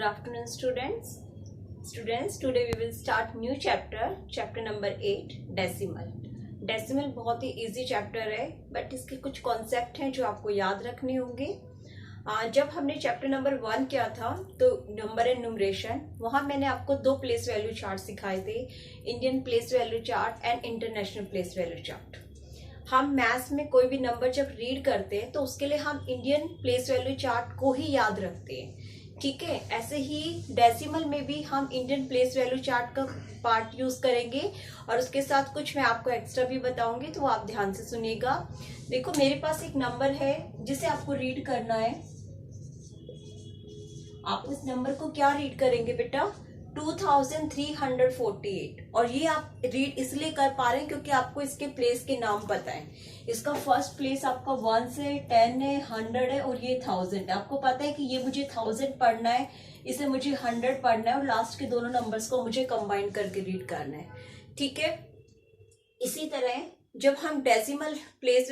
Good afternoon, students. Today we will start new chapter number 8, decimal. Decimal बहुत ही easy chapter है, but इसके कुछ concept हैं जो आपको याद रखने होंगे. जब हमने चैप्टर नंबर 1 किया था तो नंबर एंड न्यूमरेशन, वहां मैंने आपको 2 प्लेस वैल्यू चार्ट सिखाए थे, Indian place value chart and international place value chart. हम मैथ्स में कोई भी नंबर जब रीड करते हैं तो उसके लिए हम इंडियन प्लेस वैल्यू चार्ट को ही याद रखते हैं, ठीक है. ऐसे ही डेसिमल में भी हम इंडियन प्लेस वैल्यू चार्ट का पार्ट यूज करेंगे और उसके साथ कुछ मैं आपको एक्स्ट्रा भी बताऊंगी, तो आप ध्यान से सुनिएगा. देखो मेरे पास एक नंबर है जिसे आपको रीड करना है. आप उस नंबर को क्या रीड करेंगे बेटा? 2348. और ये आप रीड इसलिए कर पा रहे हैं क्योंकि आपको इसके प्लेस के नाम पता है. इसका फर्स्ट प्लेस आपका 1 से 10 है, 100 है और ये 1000 है. आपको पता है कि ये मुझे 1000 पढ़ना है, इसे मुझे 100 पढ़ना है और लास्ट के दोनों नंबर्स को मुझे कंबाइन करके रीड करना है, ठीक है. इसी तरह जब हम डेसिमल प्लेस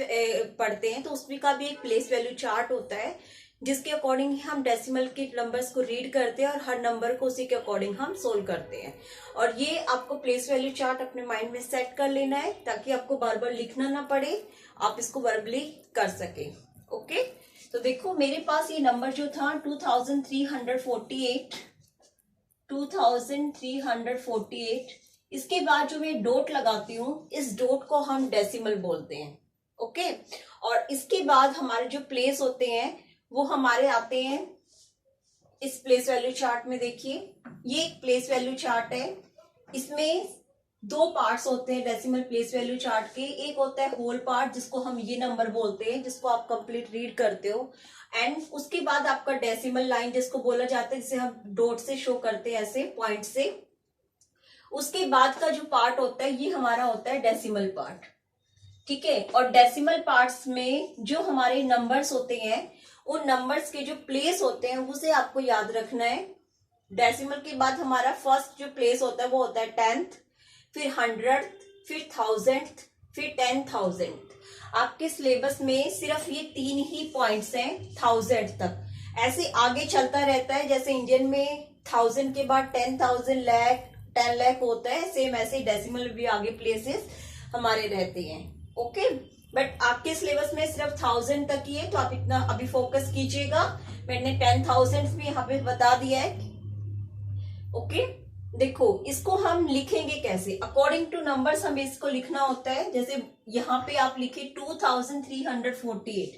पढ़ते हैं तो उसमें का भी एक प्लेस वैल्यू चार्ट होता है जिसके अकॉर्डिंग हम डेसिमल के नंबर्स को रीड करते हैं और हर नंबर को उसी के अकॉर्डिंग हम सोल्व करते हैं. और ये आपको प्लेस वैल्यू चार्ट अपने माइंड में सेट कर लेना है ताकि आपको बार बार लिखना ना पड़े, आप इसको वर्बली कर सके. ओके, तो देखो मेरे पास ये नंबर जो था 2348. इसके बाद जो मैं डॉट लगाती हूँ, इस डॉट को हम डेसिमल बोलते हैं. ओके, और इसके बाद हमारे जो प्लेस होते हैं वो हमारे आते हैं इस प्लेस वैल्यू चार्ट में. देखिए ये एक प्लेस वैल्यू चार्ट है, इसमें 2 पार्ट्स होते हैं डेसिमल प्लेस वैल्यू चार्ट के. एक होता है होल पार्ट जिसको हम ये नंबर बोलते हैं, जिसको आप कंप्लीट रीड करते हो, एंड उसके बाद आपका डेसिमल लाइन जिसको बोला जाता है, जिसे हम डॉट से शो करते हैं, ऐसे पॉइंट से. उसके बाद का जो पार्ट होता है ये हमारा होता है डेसिमल पार्ट, ठीक है. और डेसिमल पार्ट्स में जो हमारे नंबर्स होते हैं, उन नंबर्स के जो प्लेस होते हैं उसे आपको याद रखना है. डेसिमल के बाद हमारा फर्स्ट जो प्लेस होता है वो होता है 10th, फिर 100th, फिर 1000th, फिर 10,000. आपके सिलेबस में सिर्फ ये 3 ही पॉइंट्स हैं 1000 तक. ऐसे आगे चलता रहता है, जैसे इंडियन में 1000 के बाद 10,000 लाख 10 लाख होता है, सेम ऐसे डेसिमल भी आगे प्लेसेस हमारे रहते हैं. ओके, बट आपके सिलेबस में सिर्फ 1000 तक ही है, तो आप इतना अभी फोकस कीजिएगा. मैंने 10,000 भी यहाँ पे बता दिया है. ओके, देखो इसको हम लिखेंगे कैसे, अकॉर्डिंग टू नंबर्स हमें इसको लिखना होता है. जैसे यहाँ पे आप लिखे 2348,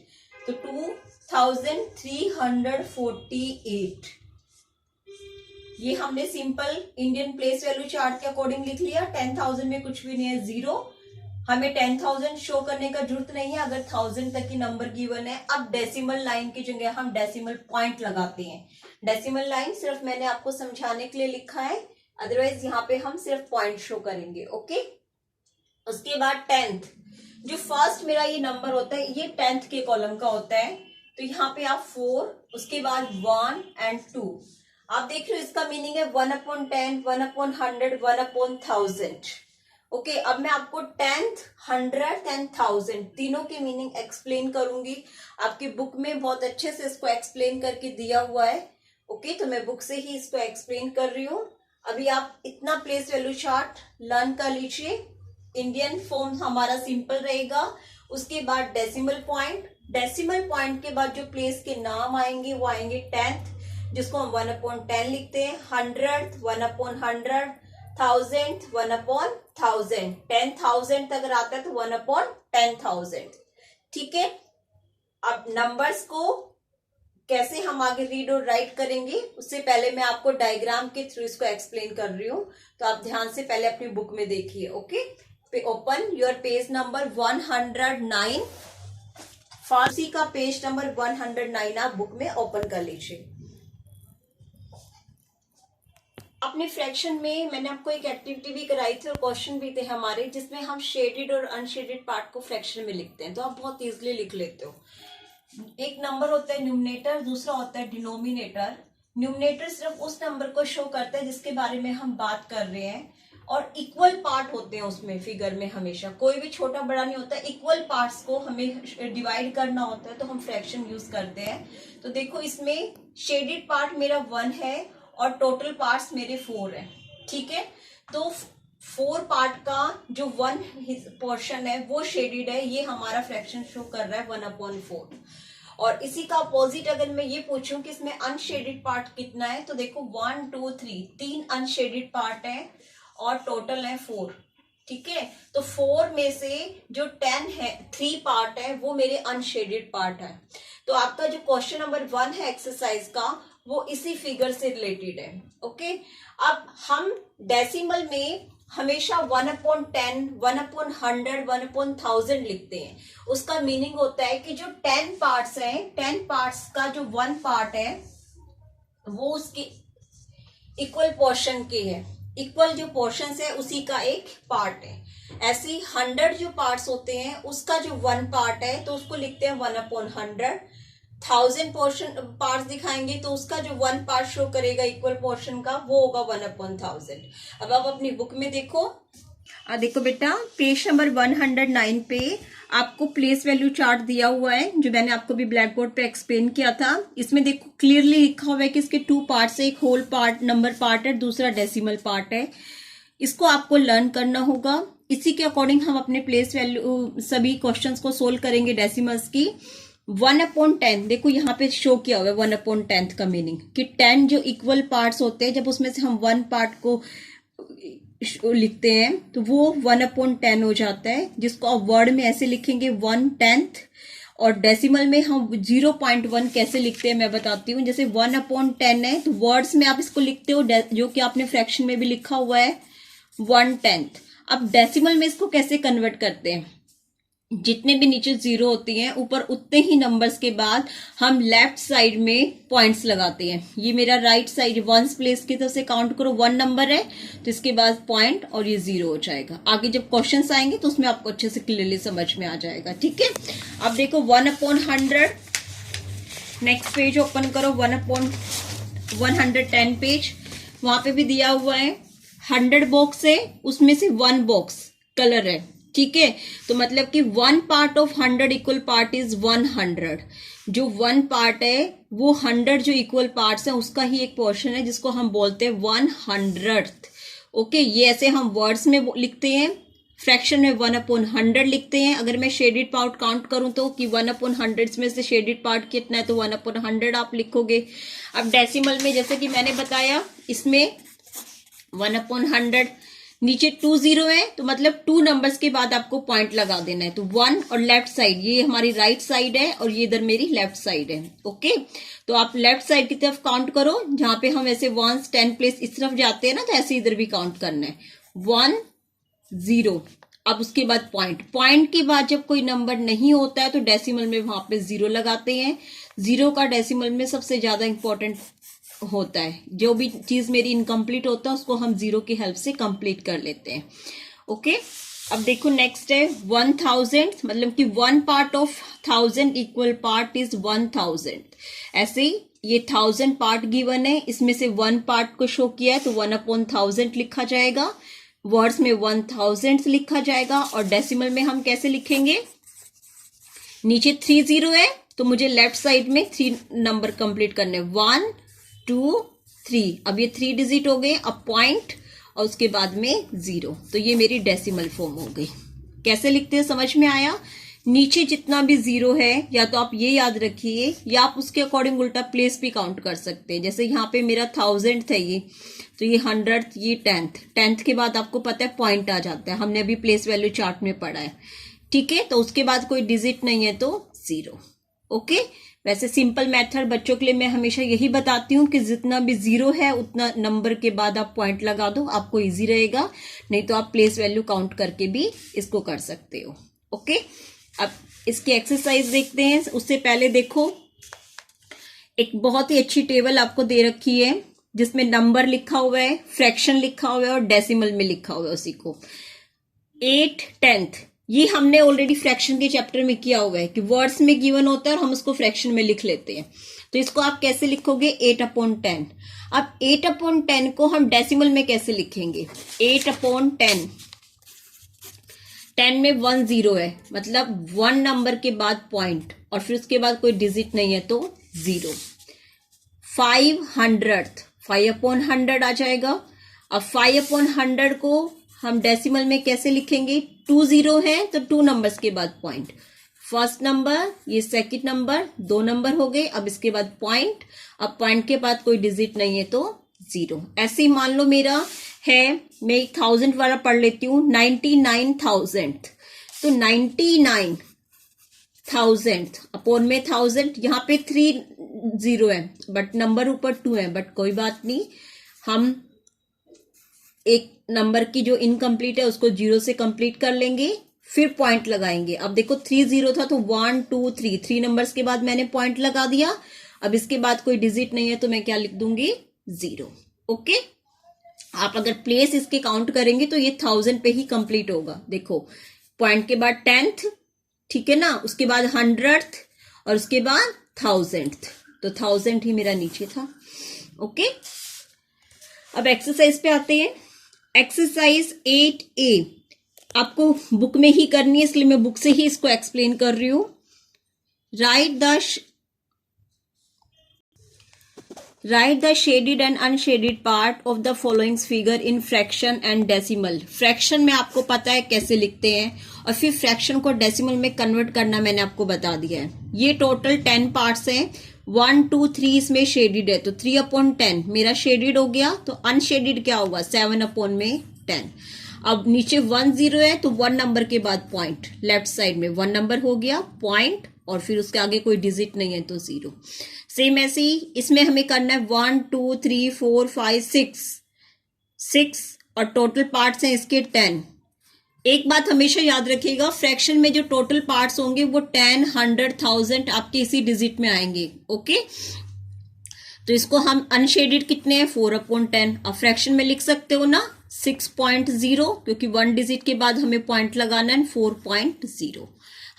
तो 2348 ये हमने simple Indian place value chart के अकॉर्डिंग लिख लिया. 10,000 में कुछ भी नहीं है, 0. हमें 10,000 शो करने का जरूरत नहीं है अगर 1000 तक की नंबर गिवन है. अब डेसिमल लाइन की जगह हम डेसिमल पॉइंट लगाते हैं. डेसिमल लाइन सिर्फ मैंने आपको समझाने के लिए लिखा है, अदरवाइज यहाँ पे हम सिर्फ पॉइंट शो करेंगे. ओके, उसके बाद 10th, जो फर्स्ट मेरा ये नंबर होता है ये 10th के कॉलम का होता है. तो यहाँ पे आप 4, उसके बाद 1 एंड 2. आप देख रहे हो इसका मीनिंग है 1/10, 1/100, 1/1000. ओके, अब मैं आपको 10th, 100th एंड 1000 तीनों की मीनिंग एक्सप्लेन करूंगी. आपकी बुक में बहुत अच्छे से इसको एक्सप्लेन करके दिया हुआ है. ओके, तो मैं बुक से ही इसको एक्सप्लेन कर रही हूँ. अभी आप इतना प्लेस वैल्यू चार्ट लर्न कर लीजिए. इंडियन फॉर्म हमारा सिंपल रहेगा. उसके बाद डेसिमल पॉइंट के बाद जो प्लेस के नाम आएंगे वो आएंगे 10th, जिसको हम 1/10 लिखते हैं, 100th 1/100, 1000th 1/1000, 10,000 तक आता है तो 1/10,000, ठीक है. अब नंबर्स को कैसे हम आगे रीड और राइट करेंगे उससे पहले मैं आपको डायग्राम के थ्रू इसको एक्सप्लेन कर रही हूँ, तो आप ध्यान से पहले अपनी बुक में देखिए. Okay, open your page number 109. फारसी का पेज नंबर 109 आप बुक में ओपन कर लीजिए. अपने फ्रैक्शन में मैंने आपको एक एक्टिविटी भी कराई थी और क्वेश्चन भी थे हमारे, जिसमें हम शेडेड और अनशेडेड पार्ट को फ्रैक्शन में लिखते हैं, तो आप बहुत इजीली लिख लेते हो. एक नंबर होता है न्यूमरेटर, दूसरा होता है डिनोमिनेटर. न्यूमरेटर सिर्फ उस नंबर को शो करता है जिसके बारे में हम बात कर रहे हैं, और इक्वल पार्ट होते हैं उसमें फिगर में. हमेशा कोई भी छोटा बड़ा नहीं होता, इक्वल पार्ट्स को हमें डिवाइड करना होता है, तो हम फ्रैक्शन यूज करते हैं. तो देखो इसमें शेडेड पार्ट मेरा 1 है और टोटल पार्ट्स मेरे 4 है। ठीक है, तो 4 पार्ट का जो 1 पोर्शन है वो शेडेड है, ये हमारा फ्रैक्शन शो कर रहा है 1/4। और इसी का अपोजिट अगर मैं ये पूछूं कि इसमें अनशेडेड पार्ट कितना है, तो देखो 1 2 3 3 अनशेडेड पार्ट है और टोटल है 4। ठीक है, तो 4 में से जो 10 है 3 पार्ट है वो मेरे अनशेडेड पार्ट है। तो आपका जो क्वेश्चन नंबर 1 है एक्सरसाइज का वो इसी फिगर से रिलेटेड है। ओके, अब हम डेसिमल में हमेशा 1/10, 1/100, 1/1000 लिखते हैं। उसका मीनिंग होता है कि जो 10 पार्ट्स हैं, 10 पार्ट्स का जो 1 पार्ट है वो उसकी इक्वल पोर्शन के है, इक्वल जो पोर्शन है उसी का एक पार्ट है। ऐसे ही 100 जो पार्ट्स होते हैं उसका जो 1 पार्ट है तो उसको लिखते हैं 1/100। 1000 पोर्शन पार्ट्स दिखाएंगे तो उसका जो 1 पार्ट शो करेगा इक्वल पोर्शन का वो होगा 1/1000। अब आप अपनी बुक में देखो, देखो बेटा पेज नंबर 109 पे आपको प्लेस वैल्यू चार्ट दिया हुआ है जो मैंने आपको भी ब्लैक बोर्ड पे एक्सप्लेन किया था। इसमें देखो क्लियरली लिखा हुआ है कि इसके 2 पार्ट्स है, एक होल पार्ट नंबर पार्ट है, दूसरा डेसिमल पार्ट है। इसको आपको लर्न करना होगा। इसी के अकॉर्डिंग हम अपने प्लेस वैल्यू सभी क्वेश्चंस को सोल्व करेंगे डेसिमल्स की। 1/10 देखो यहाँ पे शो किया हुआ है 1/10 का मीनिंग कि 10 जो इक्वल पार्ट्स होते हैं जब उसमें से हम 1 पार्ट को लिखते हैं तो वो 1/10 हो जाता है, जिसको आप वर्ड में ऐसे लिखेंगे 1/10। और डेसिमल में हम 0.1 कैसे लिखते हैं मैं बताती हूँ। जैसे 1/10 है तो वर्ड्स में आप इसको लिखते हो जो कि आपने फ्रैक्शन में भी लिखा हुआ है 1/10। अब डेसिमल में इसको कैसे कन्वर्ट करते हैं, जितने भी नीचे 0 होती हैं ऊपर उतने ही नंबर्स के बाद हम लेफ्ट साइड में पॉइंट्स लगाते हैं। ये मेरा राइट साइड वंस प्लेस की तरफ से काउंट करो 1 नंबर है तो इसके बाद पॉइंट और ये 0 हो जाएगा। आगे जब क्वेश्चंस आएंगे तो उसमें आपको अच्छे से क्लियरली समझ में आ जाएगा। ठीक है, अब देखो 1/100, नेक्स्ट पेज ओपन करो 1/110 पेज, वहां पे भी दिया हुआ है 100 बॉक्स है, उसमें से 1 बॉक्स कलर है। ठीक है, तो मतलब कि 1 part of 100 equal part is 100। जो 1 पार्ट है वो 100 जो इक्वल पार्ट्स हैं उसका ही एक पोर्शन है जिसको हम बोलते हैं 100th। ओके, ये ऐसे हम वर्ड्स में लिखते हैं, फ्रैक्शन में 1/100 लिखते हैं। अगर मैं शेडेड पार्ट काउंट करूं तो कि 1/100 में से शेडेड पार्ट कितना है तो 1/100 आप लिखोगे। अब डेसिमल में जैसे कि मैंने बताया इसमें 1/100 नीचे 2 0 है तो मतलब 2 नंबर्स के बाद आपको पॉइंट लगा देना है। तो 1 और लेफ्ट साइड, ये हमारी राइट साइड है और ये इधर मेरी लेफ्ट साइड है। ओके, तो आप लेफ्ट साइड की तरफ काउंट करो, जहां पे हम ऐसे 1 10 प्लेस इस तरफ जाते हैं ना तो ऐसे इधर भी काउंट करना है 1 0। अब उसके बाद पॉइंट के बाद जब कोई नंबर नहीं होता है तो डेसिमल में वहां पे 0 लगाते हैं। 0 का डेसिमल में सबसे ज्यादा इंपॉर्टेंट होता है, जो भी चीज मेरी इनकम्प्लीट होता है उसको हम 0 की हेल्प से कंप्लीट कर लेते हैं। ओके, अब देखो नेक्स्ट है 1000, मतलब कि 1 part of 1000 equal part is 1000। ऐसे ही ये 1000 पार्ट गिवन है, इसमें से 1 पार्ट को शो किया है तो 1/1000 लिखा जाएगा, वर्ड्स में 1000 लिखा जाएगा। और डेसिमल में हम कैसे लिखेंगे, नीचे 3 0 है तो मुझे लेफ्ट साइड में 3 नंबर कंप्लीट करने 1 2 3। अब ये 3 डिजिट हो गए, अब पॉइंट और उसके बाद में 0, तो ये मेरी डेसिमल फॉर्म हो गई। कैसे लिखते हैं समझ में आया। नीचे जितना भी 0 है या तो आप ये याद रखिए या आप उसके अकॉर्डिंग उल्टा प्लेस भी काउंट कर सकते हैं। जैसे यहाँ पे मेरा 1000 था ये, तो ये 100th, ये 10th के बाद आपको पता है पॉइंट आ जाता है, हमने अभी प्लेस वैल्यू चार्ट में पढ़ा है। ठीक है, तो उसके बाद कोई डिजिट नहीं है तो 0। ओके, वैसे सिंपल मेथड बच्चों के लिए मैं हमेशा यही बताती हूँ कि जितना भी 0 है उतना नंबर के बाद आप पॉइंट लगा दो, आपको इजी रहेगा। नहीं तो आप प्लेस वैल्यू काउंट करके भी इसको कर सकते हो। ओके, अब इसकी एक्सरसाइज देखते हैं। उससे पहले देखो एक बहुत ही अच्छी टेबल आपको दे रखी है जिसमें नंबर लिखा हुआ है, फ्रैक्शन लिखा हुआ है और डेसिमल में लिखा हुआ है उसी को। 8/10 ये हमने ऑलरेडी फ्रैक्शन के चैप्टर में किया हुआ है कि वर्ड्स में गिवन होता है और हम उसको फ्रैक्शन में लिख लेते हैं। तो इसको आप कैसे लिखोगे 8/10। अब 8/10 को हम डेसिमल में कैसे लिखेंगे 8/10। 10 में 1 0 है, मतलब 1 नंबर के बाद पॉइंट और फिर उसके बाद कोई डिजिट नहीं है तो 0। 500th 5/100 आ जाएगा। अब 5/100 को हम डेसिमल में कैसे लिखेंगे, 2 जीरो है तो 2 नंबर्स के बाद पॉइंट, फर्स्ट नंबर, ये सेकंड नंबर, 2 नंबर हो गए। अब इसके बाद पॉइंट, अब पॉइंट के बाद कोई डिजिट नहीं है तो 0। ऐसे ही मान लो मेरा है, मैं 1000 वाला पढ़ लेती हूँ, 99,000, तो 99,000 अपॉन में 1000, यहाँ पे 3 0 है बट नंबर ऊपर 2 है, बट कोई बात नहीं, हम एक नंबर की जो इनकम्प्लीट है उसको 0 से कंप्लीट कर लेंगे, फिर पॉइंट लगाएंगे। अब देखो 3 0 था तो 1 2 3, 3 नंबर्स के बाद मैंने पॉइंट लगा दिया। अब इसके बाद कोई डिजिट नहीं है तो मैं क्या लिख दूंगी, 0। ओके, आप अगर प्लेस इसके काउंट करेंगे तो ये 1000 पे ही कंप्लीट होगा। देखो पॉइंट के बाद 10th, ठीक है ना, उसके बाद 100th और उसके बाद 1000th, तो 1000 ही मेरा नीचे था। ओके, अब एक्सरसाइज पे आते हैं। एक्सरसाइज 8A आपको बुक में ही करनी है, इसलिए मैं बुक से ही इसको एक्सप्लेन कर रही हूं। Right the shaded and unshielded part of the following figure in fraction and decimal. Fraction में आपको पता है कैसे लिखते हैं, और फिर फ्रैक्शन को डेसिमल में कन्वर्ट करना मैंने आपको बता दिया है। ये टोटल 10 पार्ट्स हैं, 1 2 3 इसमें शेडेड है तो 3/10 मेरा शेडेड हो गया, तो अनशेडेड क्या होगा, 7/10। अब नीचे 1 0 है तो 1 नंबर के बाद पॉइंट, लेफ्ट साइड में 1 नंबर हो गया पॉइंट, और फिर उसके आगे कोई डिजिट नहीं है तो 0। सेम ऐसे ही इसमें हमें करना है 1 2 3 4 5 6 और टोटल पार्ट्स हैं इसके 10। एक बात हमेशा याद रखिएगा, फ्रैक्शन में जो टोटल पार्ट्स होंगे वो 10 100 1000 आपके इसी डिजिट में आएंगे। ओके, तो इसको हम अनशेडेड कितने हैं, 4/10। अब फ्रैक्शन में लिख सकते हो ना 6.0, क्योंकि 1 डिजिट के बाद हमें पॉइंट लगाना है, 4.0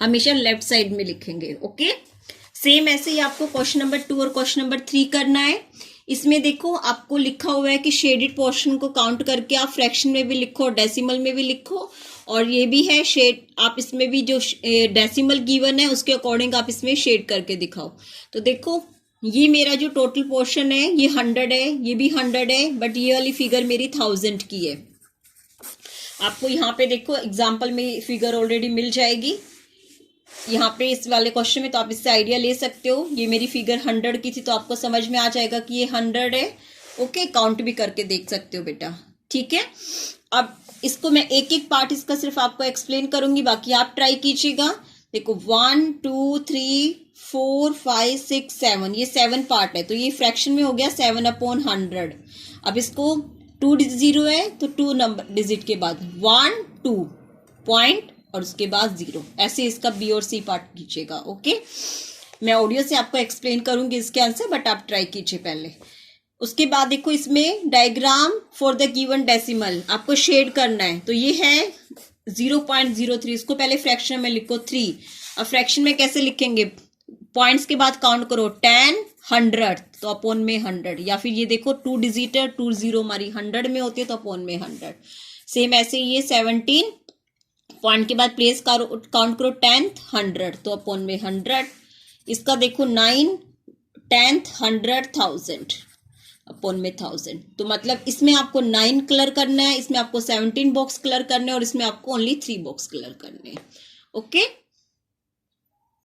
हमेशा लेफ्ट साइड में लिखेंगे। ओके, सेम ऐसे ही आपको क्वेश्चन नंबर 2 और क्वेश्चन नंबर 3 करना है। इसमें देखो आपको लिखा हुआ है कि शेडेड पोर्शन को काउंट करके आप फ्रैक्शन में भी लिखो, डेसिमल में भी लिखो, और ये भी है शेड, आप इसमें भी जो डेसिमल गिवन है उसके अकॉर्डिंग आप इसमें शेड करके दिखाओ। तो देखो ये मेरा जो टोटल पोर्शन है ये 100 है, ये भी 100 है, बट ये वाली फिगर मेरी 1000 की है। आपको यहाँ पे देखो एग्जाम्पल में फिगर ऑलरेडी मिल जाएगी यहाँ पे इस वाले क्वेश्चन में, तो आप इससे आइडिया ले सकते हो। ये मेरी फिगर 100 की थी तो आपको समझ में आ जाएगा कि ये 100 है। ओके, काउंट भी करके देख सकते हो बेटा, ठीक है। अब इसको मैं एक एक पार्ट इसका सिर्फ आपको एक्सप्लेन करूंगी, बाकी आप ट्राई कीजिएगा। देखो 1 2 3 4 5 6 7, ये 7 पार्ट है, तो ये फ्रैक्शन में हो गया 7/100। अब इसको 2 0 है तो 2 नंबर डिजिट के बाद 1 2 पॉइंट और उसके बाद 0, ऐसे इसका बी और सी पार्ट कीजिएगा। ओके, मैं ऑडियो से आपको एक्सप्लेन करूंगी इसके आंसर, बट आप ट्राई कीजिए पहले। उसके बाद देखो इसमें diagram for the given decimal आपको शेड करना है, तो ये है 0.03, इसको पहले फ्रैक्शन में लिखो 3। अब फ्रैक्शन में कैसे लिखेंगे, पॉइंट्स के बाद काउंट करो 10 100 तो अपॉन में 100, या फिर ये देखो 2 डिजिट 2 0 हमारी 100 में होती है तो अपॉन में 100। सेम ऐसे ये 17 पॉइंट के बाद प्लेस काउंट करो 10th 100 तो अपॉन में 100। इसका देखो 9 10th 100 1000 अपॉन में 1000, तो मतलब इसमें आपको 9 कलर करना है, इसमें आपको 17 बॉक्स कलर करने हैं, और इसमें आपको ओनली 3 बॉक्स कलर करने हैं। ओके।